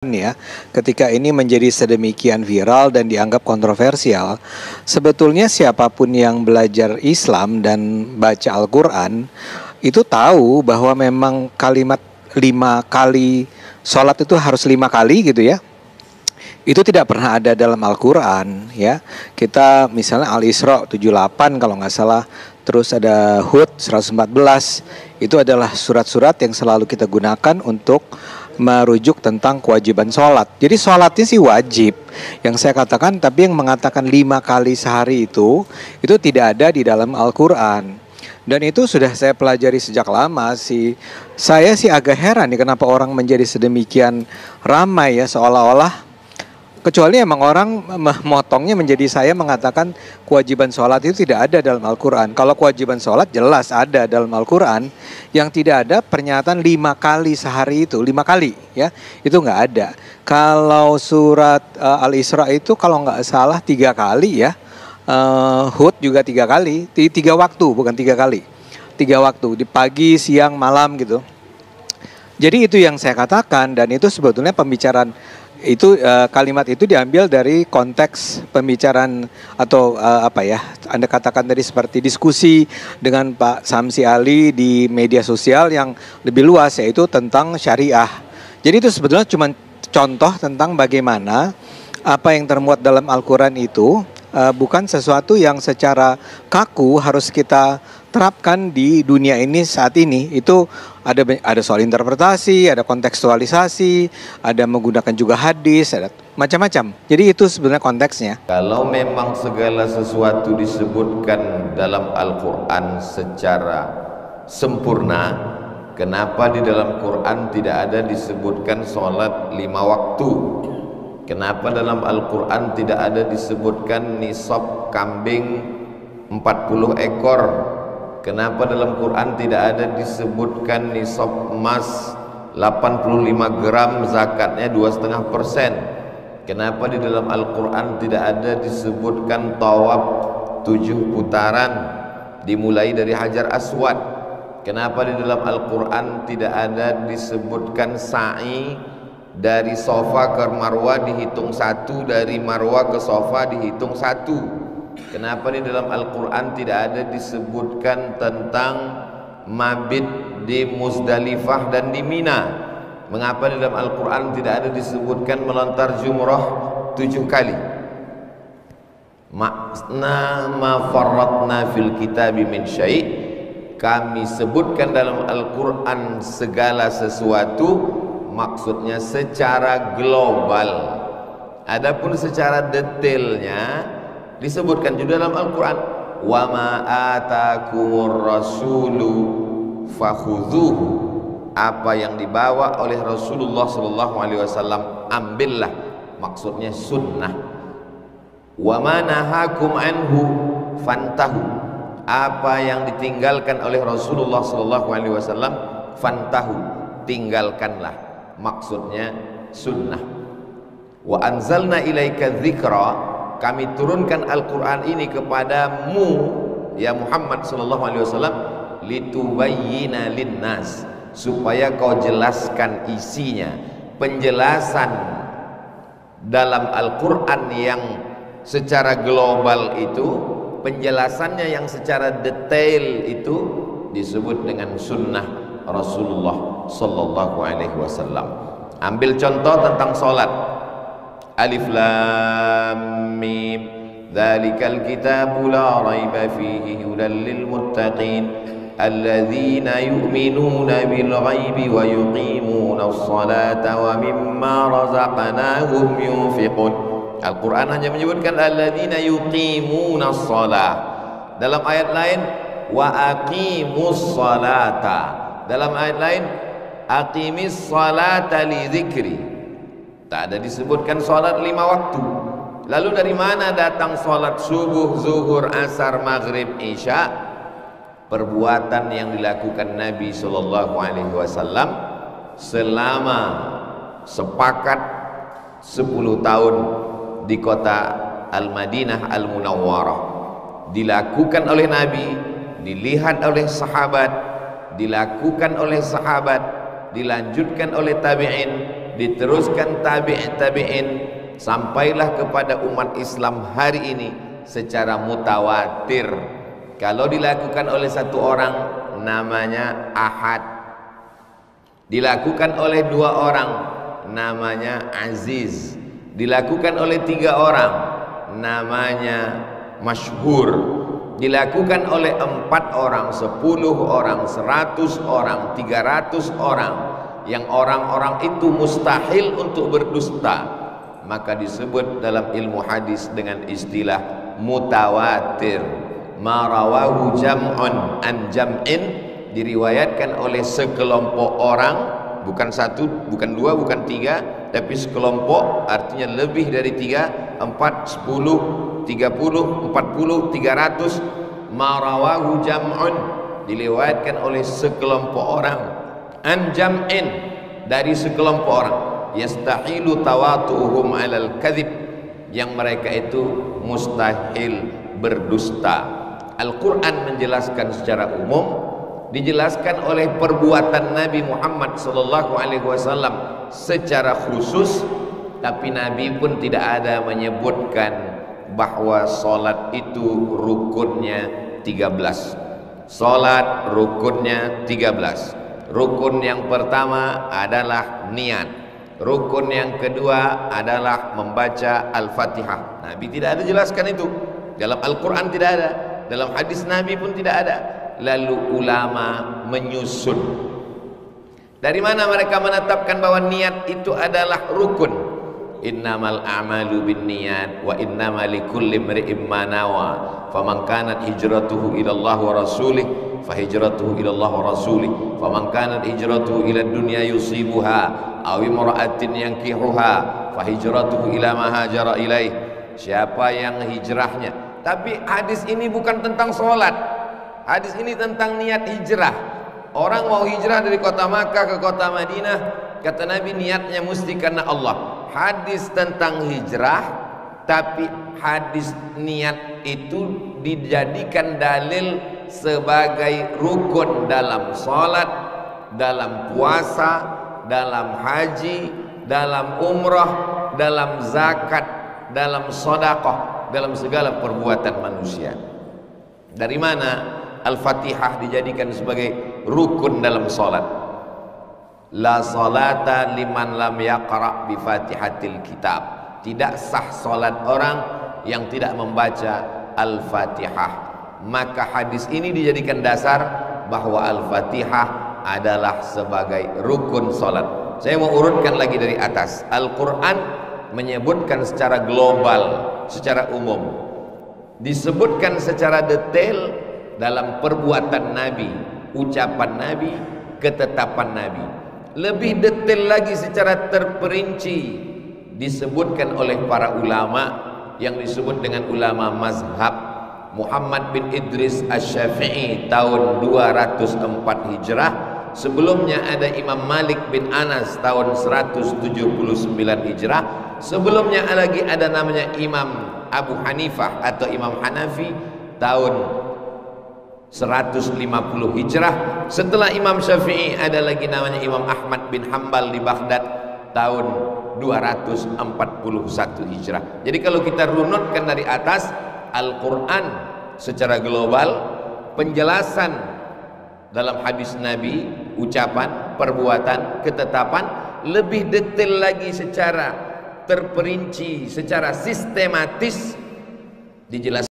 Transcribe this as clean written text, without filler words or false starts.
Ya, ketika ini menjadi sedemikian viral dan dianggap kontroversial, sebetulnya siapapun yang belajar Islam dan baca Al-Quran itu tahu bahwa memang kalimat 5 kali sholat itu harus 5 kali gitu ya. Itu tidak pernah ada dalam Al-Quran ya. Kita misalnya Al-Isra 78 kalau nggak salah, terus ada Hud 114, itu adalah surat-surat yang selalu kita gunakan untuk merujuk tentang kewajiban sholat. Jadi sholatnya sih wajib yang saya katakan, tapi yang mengatakan 5 kali sehari itu tidak ada di dalam Al-Quran. Dan itu sudah saya pelajari sejak lama sih. Saya sih agak heran nih kenapa orang menjadi sedemikian ramai ya, seolah-olah kecuali emang orang memotongnya menjadi saya mengatakan kewajiban sholat itu tidak ada dalam Al-Quran. Kalau kewajiban sholat jelas ada dalam Al-Quran. Yang tidak ada pernyataan 5 kali sehari itu, 5 kali ya, itu nggak ada. Kalau surat Al-Isra itu kalau nggak salah 3 kali ya. Hud juga 3 kali, 3 waktu bukan 3 kali. 3 waktu, di pagi, siang, malam gitu. Jadi itu yang saya katakan, dan itu sebetulnya pembicaraan itu kalimat itu diambil dari konteks pembicaraan atau apa ya, Anda katakan tadi seperti diskusi dengan Pak Samsi Ali di media sosial yang lebih luas, yaitu tentang syariah. Jadi itu sebetulnya cuma contoh tentang bagaimana apa yang termuat dalam Al-Quran itu bukan sesuatu yang secara kaku harus kita terapkan di dunia ini saat ini. Itu ada soal interpretasi, ada kontekstualisasi, ada menggunakan juga hadis, ada macam-macam. Jadi itu sebenarnya konteksnya. Kalau memang segala sesuatu disebutkan dalam Al-Quran secara sempurna, kenapa di dalam Quran tidak ada disebutkan sholat 5 waktu? Kenapa dalam Al-Quran tidak ada disebutkan nisab kambing 40 ekor? Kenapa dalam Quran tidak ada disebutkan nisab emas 85 gram zakatnya 2,5%? Kenapa di dalam Al-Quran tidak ada disebutkan tawaf 7 putaran dimulai dari Hajar Aswad? Kenapa di dalam Al-Quran tidak ada disebutkan sa'i dari Safa ke Marwah dihitung 1, dari Marwah ke Safa dihitung 1? Kenapa di dalam Al-Quran tidak ada disebutkan tentang mabit di Muzdalifah dan di Mina? Mengapa di dalam Al-Quran tidak ada disebutkan melontar jumrah 7 kali? Makna ma farratna fil kitabi min syai', kami sebutkan dalam Al-Quran segala sesuatu, maksudnya secara global. Adapun secara detailnya disebutkan juga dalam Al-Quran, wa ma atakumur rasulu fakhudhuhu, apa yang dibawa oleh Rasulullah SAW ambillah, maksudnya sunnah. Wa ma nahakum anhu fantahu, apa yang ditinggalkan oleh Rasulullah SAW fantahu, tinggalkanlah, maksudnya sunnah. Wa anzalna ilaika dzikra, kami turunkan Al-Quran ini kepadamu ya Muhammad SAW, litubayyina linnas, supaya kau jelaskan isinya. Penjelasan dalam Al-Quran yang secara global itu, penjelasannya yang secara detail itu disebut dengan sunnah Rasulullah SAW. Ambil contoh tentang sholat. Alif Lam Mim, dzalikal kitabu la raiba fihi hudan lil muttaqin alladzina yu'minuna bil ghaibi wa yuqimuna as-salata wa mimma razaqnahum yunfiqun. Al-Quran hanya menyebutkan alladzina yuqimuna as-salah. Dalam ayat lain wa aqimus salata. Dalam ayat lain aqimis salata li dzikri. Tak ada disebutkan sholat 5 waktu. Lalu dari mana datang sholat subuh, zuhur, asar, maghrib, isya? Perbuatan yang dilakukan Nabi SAW selama sepakat 10 tahun di kota Al-Madinah Al-Munawwarah. Dilakukan oleh Nabi, dilihat oleh sahabat, dilakukan oleh sahabat, dilanjutkan oleh tabi'in, diteruskan tabi'in, sampailah kepada umat Islam hari ini secara mutawatir. Kalau dilakukan oleh satu orang namanya ahad, dilakukan oleh dua orang namanya aziz, dilakukan oleh tiga orang namanya masyhur, dilakukan oleh 4 orang, 10 orang, 100 orang, 300 orang, yang orang-orang itu mustahil untuk berdusta, maka disebut dalam ilmu hadis dengan istilah mutawatir. Ma rawahu jam'un an jam'in, diriwayatkan oleh sekelompok orang, bukan satu, bukan dua, bukan tiga, tapi sekelompok, artinya lebih dari 3, 4, 10, 30, 40, 300. Ma rawahu jam'un, diriwayatkan oleh sekelompok orang, an jam'in, dari sekelompok orang, yastahilu tawatuhum alal kadhib, yang mereka itu mustahil berdusta. Al-Quran menjelaskan secara umum, dijelaskan oleh perbuatan Nabi Muhammad SAW secara khusus, tapi Nabi pun tidak ada menyebutkan bahwa solat itu rukunnya 13. Solat rukunnya 13. Rukun yang pertama adalah niat, rukun yang kedua adalah membaca Al-Fatihah. Nabi tidak ada jelaskan itu, dalam Al-Quran tidak ada, dalam hadis Nabi pun tidak ada. Lalu ulama menyusun. Dari mana mereka menetapkan bahwa niat itu adalah rukun? Innamal a'malu binniyat wa innamal likulli imri'in ma nawa. Faman kanat hijratuhu ila Allah wa rasulih fa hijratuhu ila Allah wa rasulih. Faman kanat hijratuhu ila dunya yusibuha aw imra'atin yankihuha fa hijratuhu ila ma hajara ilaih. Siapa yang hijrahnya. Tapi hadis ini bukan tentang sholat, hadis ini tentang niat hijrah. Orang mau hijrah dari kota Makkah ke kota Madinah, kata Nabi niatnya mesti karena Allah. Hadis tentang hijrah, tapi hadis niat itu dijadikan dalil sebagai rukun dalam sholat, dalam puasa, dalam haji, dalam umrah, dalam zakat, dalam sedekah, dalam segala perbuatan manusia. Dari mana Al-Fatihah dijadikan sebagai rukun dalam salat? La salata liman lam yaqra bi Fatihatil kitab. Tidak sah salat orang yang tidak membaca Al-Fatihah. Maka hadis ini dijadikan dasar bahwa Al-Fatihah adalah sebagai rukun salat. Saya mau urutkan lagi dari atas. Al-Quran menyebutkan secara global, secara umum, disebutkan secara detail dalam perbuatan Nabi, ucapan Nabi, ketetapan Nabi. Lebih detail lagi secara terperinci disebutkan oleh para ulama yang disebut dengan ulama mazhab. Muhammad bin Idris Asy-Syafi'i tahun 204 Hijrah. Sebelumnya ada Imam Malik bin Anas tahun 179 Hijrah. Sebelumnya lagi ada namanya Imam Abu Hanifah atau Imam Hanafi tahun 150 Hijrah. Setelah Imam Syafi'i ada lagi namanya Imam Ahmad bin Hambal di Baghdad tahun 241 Hijrah. Jadi kalau kita runutkan dari atas, Al-Quran secara global, penjelasan dalam hadis Nabi, ucapan, perbuatan, ketetapan, lebih detail lagi secara terperinci, secara sistematis dijelaskan.